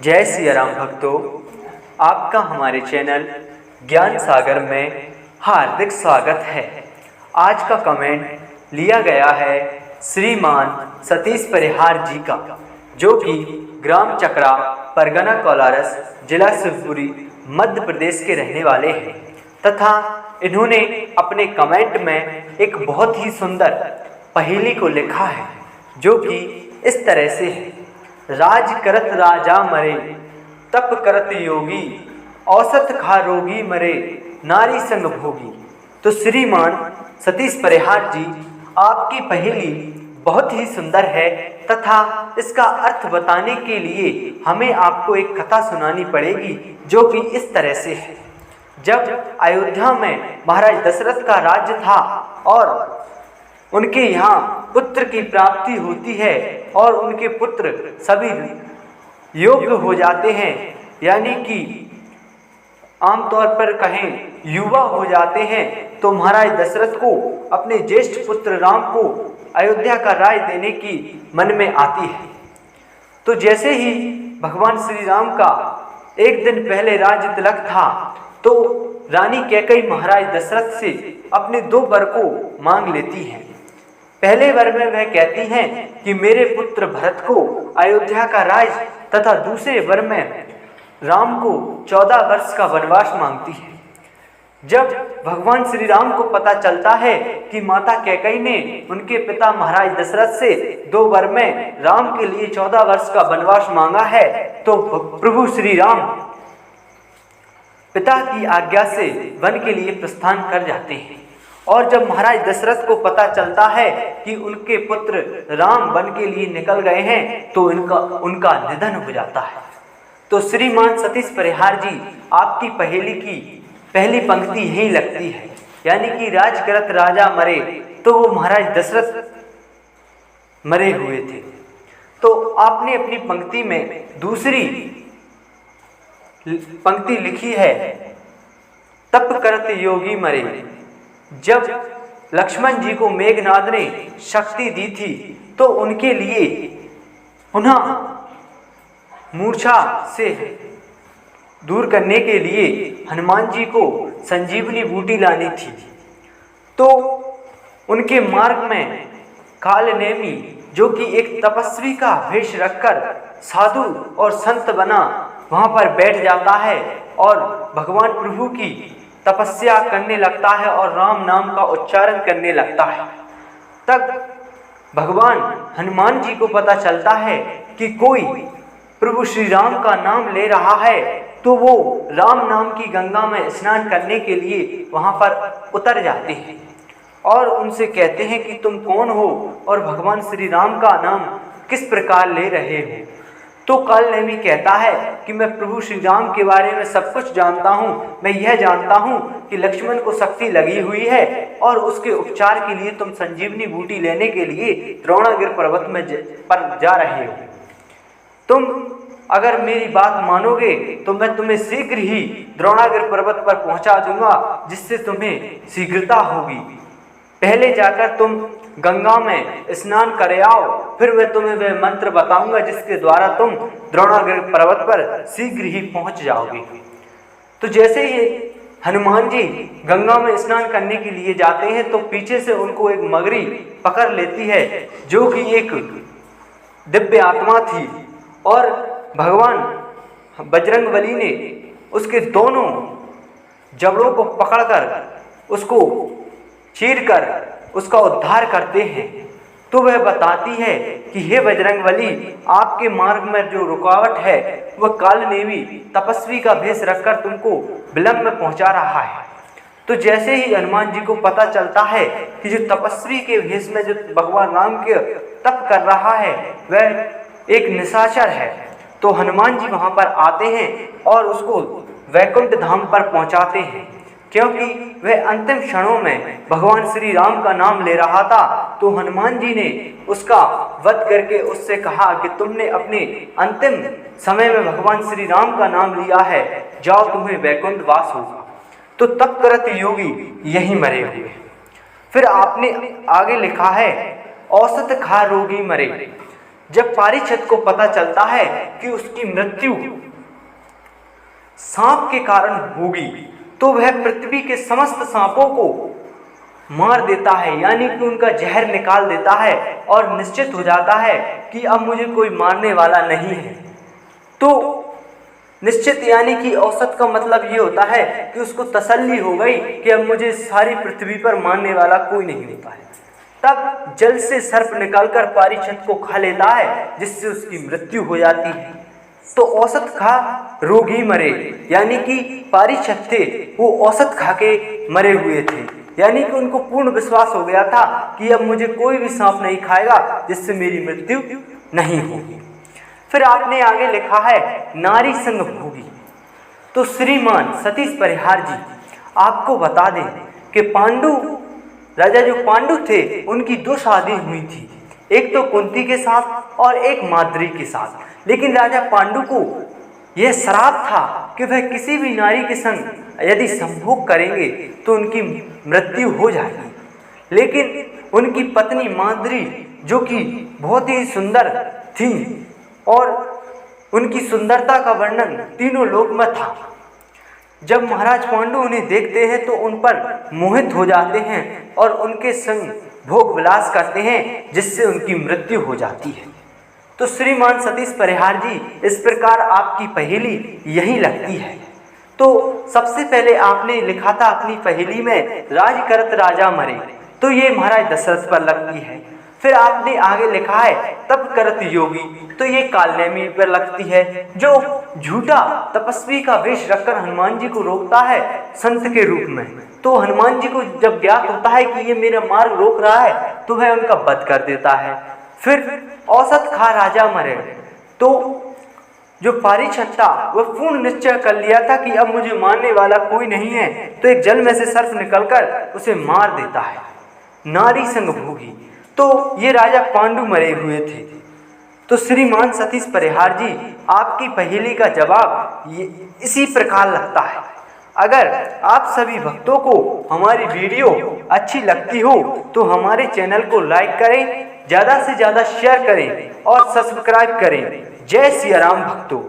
जय सिया राम भक्तों, आपका हमारे चैनल ज्ञान सागर में हार्दिक स्वागत है। आज का कमेंट लिया गया है श्रीमान सतीश परिहार जी का, जो कि ग्राम चकरा, परगना कोलारस, जिला शिवपुरी, मध्य प्रदेश के रहने वाले हैं तथा इन्होंने अपने कमेंट में एक बहुत ही सुंदर पहेली को लिखा है, जो कि इस तरह से है। राज करत राजा मरे, तप करत योगी, औसत खा रोगी मरे, नारी संग भोगी। तो श्रीमान सतीश परिहार जी, आपकी पहेली बहुत ही सुंदर है तथा इसका अर्थ बताने के लिए हमें आपको एक कथा सुनानी पड़ेगी, जो कि इस तरह से है। जब अयोध्या में महाराज दशरथ का राज्य था और उनके यहाँ पुत्र की प्राप्ति होती है और उनके पुत्र सभी योग्य हो जाते हैं, यानी कि आमतौर पर कहें युवा हो जाते हैं, तो महाराज दशरथ को अपने ज्येष्ठ पुत्र राम को अयोध्या का राज देने की मन में आती है। तो जैसे ही भगवान श्री राम का एक दिन पहले राज्य तिलक था, तो रानी कैकेयी महाराज दशरथ से अपने 2 वर को मांग लेती हैं। पहले वर में वह कहती हैं कि मेरे पुत्र भरत को अयोध्या का राज तथा दूसरे वर में राम को 14 वर्ष का वनवास मांगती है। जब भगवान श्री राम को पता चलता है कि माता कैकेयी ने उनके पिता महाराज दशरथ से 2 वर में राम के लिए 14 वर्ष का वनवास मांगा है, तो प्रभु श्री राम पिता की आज्ञा से वन के लिए प्रस्थान कर जाते हैं। और जब महाराज दशरथ को पता चलता है कि उनके पुत्र राम वन के लिए निकल गए हैं, तो उनका निधन हो जाता है। तो श्रीमान सतीश परिहार जी, आपकी पहेली की पहली पंक्ति यही लगती है, यानी कि राज करत राजा मरे, तो वो महाराज दशरथ मरे हुए थे। तो आपने अपनी पंक्ति में दूसरी पंक्ति लिखी है, तप करत योगी मरे। जब लक्ष्मण जी को मेघनाद ने शक्ति दी थी, तो उनके लिए पुनः मूर्छा से दूर करने के लिए हनुमान जी को संजीवनी बूटी लानी थी। तो उनके मार्ग में कालनेमी, जो कि एक तपस्वी का वेश रखकर साधु और संत बना, वहां पर बैठ जाता है और भगवान प्रभु की तपस्या करने लगता है और राम नाम का उच्चारण करने लगता है। तब भगवान हनुमान जी को पता चलता है कि कोई प्रभु श्री राम का नाम ले रहा है, तो वो राम नाम की गंगा में स्नान करने के लिए वहां पर उतर जाते हैं और उनसे कहते हैं कि तुम कौन हो और भगवान श्री राम का नाम किस प्रकार ले रहे हो। तो कालनेमी कहता है कि मैं प्रभु श्री राम के बारे में सब कुछ जानता हूँ। मैं यह जानता हूँ कि लक्ष्मण को शक्ति लगी हुई है और उसके उपचार के लिए तुम संजीवनी बूटी लेने के लिए द्रोणागिर पर्वत में पर जा रहे हो। तुम अगर मेरी बात मानोगे तो मैं तुम्हें शीघ्र ही द्रोणागिर पर्वत पर पहुंचा दूंगा, जिससे तुम्हें शीघ्रता होगी। पहले जाकर तुम गंगा में स्नान कर आओ, फिर मैं तुम्हें वह मंत्र बताऊंगा जिसके द्वारा तुम द्रोणागिरि पर्वत पर शीघ्र ही पहुंच जाओगे। तो जैसे ही हनुमान जी गंगा में स्नान करने के लिए जाते हैं, तो पीछे से उनको एक मगरी पकड़ लेती है, जो कि एक दिव्य आत्मा थी, और भगवान बजरंगबली ने उसके दोनों जबड़ों को पकड़कर उसको चीरकर उसका उद्धार करते हैं। तो वह बताती है कि हे बजरंगबली, आपके मार्ग में जो रुकावट है वह कालनेमी तपस्वी का भेष रखकर तुमको विलंब में पहुंचा रहा है। तो जैसे ही हनुमान जी को पता चलता है कि जो तपस्वी के भेष में जो भगवान राम के तप कर रहा है वह एक निशाचर है, तो हनुमान जी वहां पर आते हैं और उसको वैकुंठ धाम पर पहुंचाते हैं, क्योंकि वह अंतिम क्षणों में भगवान श्री राम का नाम ले रहा था। तो हनुमान जी ने उसका वध करके उससे कहा कि तुमने अपने अंतिम समय में भगवान श्री राम का नाम लिया है, जाओ तुम्हें वैकुंठ वास होगा। तो तप करत योगी यही मरे हुए। फिर आपने आगे लिखा है, औसत खा रोगी मरे। जब पारीक्षत को पता चलता है कि उसकी मृत्यु सांप के कारण होगी, तो वह पृथ्वी के समस्त सांपों को मार देता है, यानी कि उनका जहर निकाल देता है और निश्चित हो जाता है कि अब मुझे कोई मारने वाला नहीं है। तो निश्चित यानी कि औसत का मतलब ये होता है कि उसको तसल्ली हो गई कि अब मुझे सारी पृथ्वी पर मारने वाला कोई नहीं होता है। तब जल से सर्प निकालकर पारीक्षत को खा लेता है, जिससे उसकी मृत्यु हो जाती है। तो औसत खा रोगी मरे, यानी कि पारीक्षत थे वो औसत खा के मरे हुए थे, यानी कि उनको पूर्ण विश्वास हो गया था कि अब मुझे कोई भी सांप नहीं खाएगा जिससे मेरी मृत्यु नहीं होगी। फिर आपने आगे लिखा है नारी संग भोगी। तो श्रीमान सतीश परिहार जी आपको बता दें कि पांडु राजा जो पांडु थे उनकी 2 शादी हुई थी, एक तो कुंती के साथ और एक माद्री के साथ। लेकिन राजा पांडु को यह श्राप था कि वह किसी भी नारी के संग यदि संभोग करेंगे तो उनकी मृत्यु हो जाएगी। लेकिन उनकी पत्नी माद्री जो कि बहुत ही सुंदर थी और उनकी सुंदरता का वर्णन तीनों लोक में था, जब महाराज पांडु उन्हें देखते हैं तो उन पर मोहित हो जाते हैं और उनके संग भोग विलास करते हैं, जिससे उनकी मृत्यु हो जाती है। तो श्रीमान सतीश परिहार जी इस प्रकार आपकी पहेली यही लगती है। तो सबसे पहले आपने लिखा था अपनी पहेली में राज करत राजा मरे, तो ये महाराज दशरथ पर लगती है। फिर आपने आगे लिखा है तप करत योगी, तो ये कालनेमी पर लगती है, जो झूठा तपस्वी का वेश रखकर हनुमान जी को रोकता है संत के रूप में। तो हनुमान जी को जब ज्ञात होता है कि ये मेरा मार्ग रोक रहा है तो वह उनका वध कर देता है। फिर औसत खा राजा मरे, तो जो पारीक्षत था वह पूर्ण निश्चय कर लिया था कि अब मुझे मारने वाला कोई नहीं है, तो एक जल में से सर्प निकलकर उसे मार देता है। नारी संग भोगी, तो ये राजा पांडु मरे हुए थे। तो श्रीमान सतीश परिहार जी आपकी पहेली का जवाब इसी प्रकार लगता है। अगर आप सभी भक्तों को हमारी वीडियो अच्छी लगती हो तो हमारे चैनल को लाइक करें, ज़्यादा से ज़्यादा शेयर करें और सब्सक्राइब करें। जय सिया राम भक्तों।